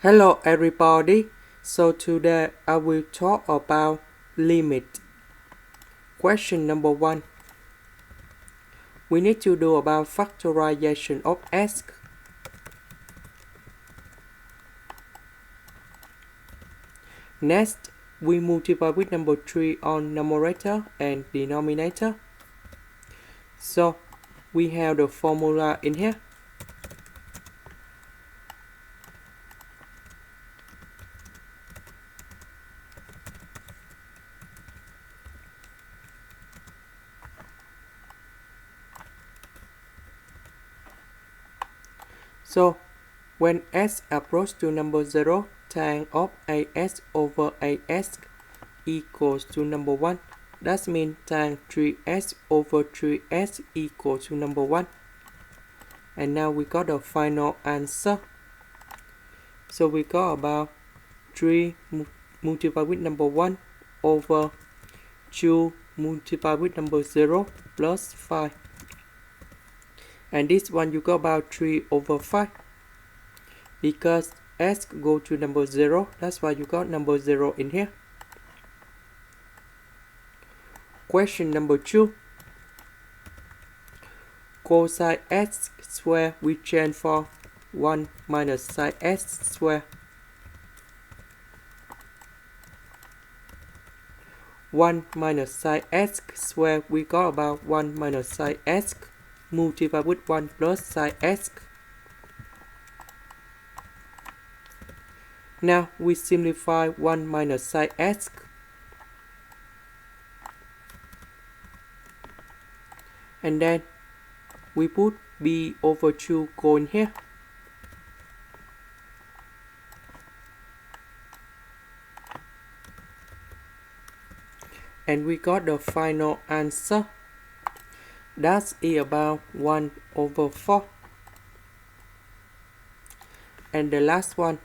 Hello everybody, so today I will talk about limit. Question number 1. We need to do about factorization of s. Next, we multiply with number 3 on numerator and denominator. So, we have the formula in here. So, when s approaches to number 0, tan of as over as equals to number 1. That means tan 3s over 3s equals to number 1. And now we got the final answer. So we got about 3 multiplied with number 1 over 2 multiplied with number 0 plus 5. And this one you got about 3 over 5. Because s go to number 0, that's why you got number 0 in here. Question number 2. Cosine s square we change for 1 minus sine s square. 1 minus sine s square we got about 1 minus sine s multiplied with 1 plus sine s. Now we simplify 1 minus sine s. And then we put b over 2 go in here. And we got the final answer. That's about 1 over 4. And the last one.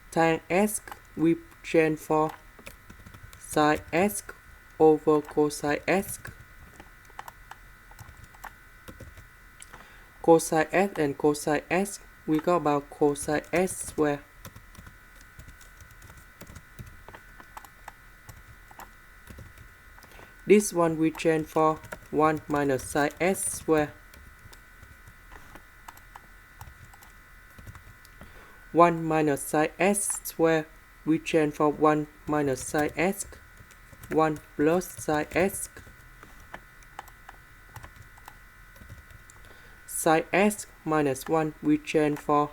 Tan s we change for sine s over cosine s. Cosine s and cosine s, we got about cosine s square. This one we change for 1 minus sine s square. 1 minus sine s square we change for 1 minus sine s. 1 plus sine s. Sine s minus 1 we change for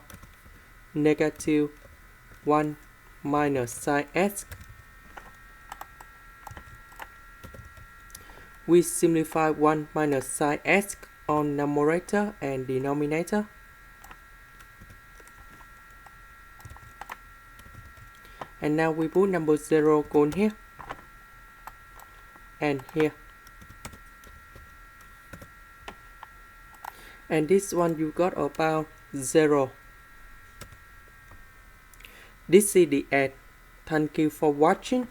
negative 1 minus sine s. We simplify 1 minus sine s on numerator and denominator. And now we put number 0 go in here and here. And this one you got about 0. This is the end. Thank you for watching.